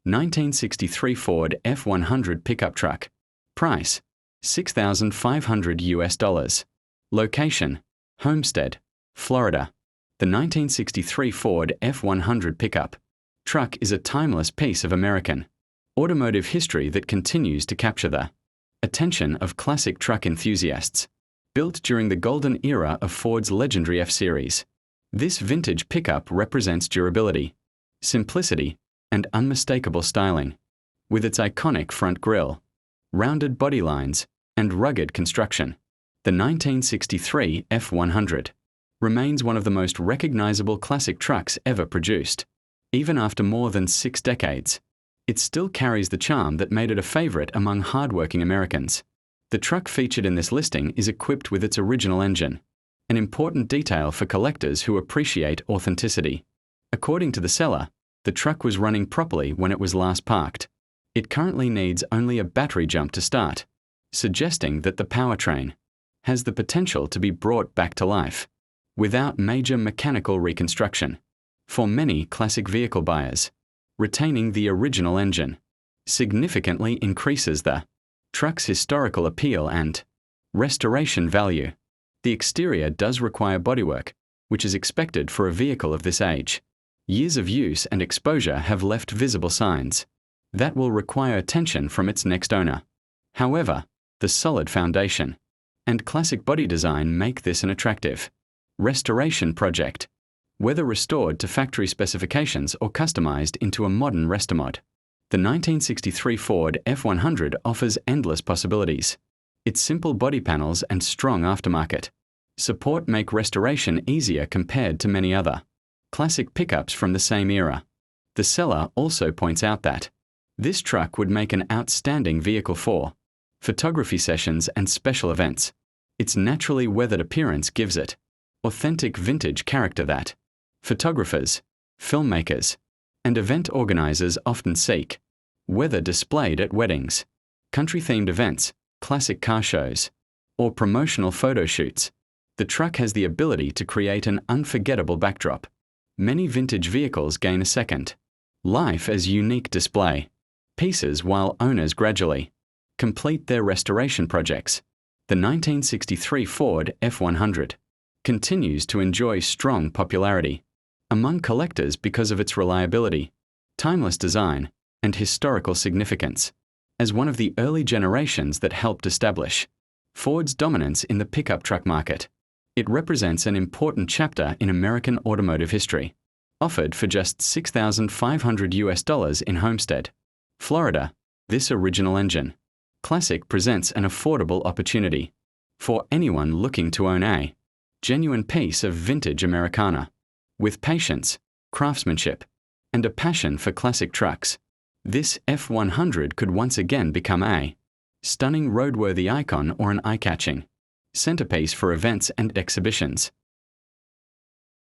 1963 Ford F100 pickup truck. Price: $6,500. Location: Homestead, Florida. The 1963 Ford F100 pickup truck is a timeless piece of American automotive history that continues to capture the attention of classic truck enthusiasts. Built during the golden era of Ford's legendary F-Series, this vintage pickup represents durability, simplicity, and unmistakable styling. With its iconic front grille, rounded body lines, and rugged construction, the 1963 F100 remains one of the most recognizable classic trucks ever produced. Even after more than 6 decades, it still carries the charm that made it a favorite among hardworking Americans. The truck featured in this listing is equipped with its original engine, an important detail for collectors who appreciate authenticity. According to the seller, the truck was running properly when it was last parked. It currently needs only a battery jump to start, suggesting that the powertrain has the potential to be brought back to life without major mechanical reconstruction. For many classic vehicle buyers, retaining the original engine significantly increases the truck's historical appeal and restoration value. The exterior does require bodywork, which is expected for a vehicle of this age. Years of use and exposure have left visible signs that will require attention from its next owner. However, the solid foundation and classic body design make this an attractive restoration project, whether restored to factory specifications or customized into a modern Restomod. The 1963 Ford F100 offers endless possibilities. Its simple body panels and strong aftermarket support make restoration easier compared to many other classic pickups from the same era. The seller also points out that this truck would make an outstanding vehicle for photography sessions and special events. Its naturally weathered appearance gives it authentic vintage character that photographers, filmmakers, and event organizers often seek. Whether displayed at weddings, country-themed events, classic car shows, or promotional photo shoots, the truck has the ability to create an unforgettable backdrop. Many vintage vehicles gain a second life as unique display pieces while owners gradually complete their restoration projects. The 1963 Ford F100 continues to enjoy strong popularity among collectors because of its reliability, timeless design, and historical significance. As one of the early generations that helped establish Ford's dominance in the pickup truck market, it represents an important chapter in American automotive history. Offered for just $6,500 in Homestead, Florida, this original engine classic presents an affordable opportunity for anyone looking to own a genuine piece of vintage Americana. With patience, craftsmanship, and a passion for classic trucks, this F100 could once again become a stunning roadworthy icon or an eye-catching centerpiece for events and exhibitions.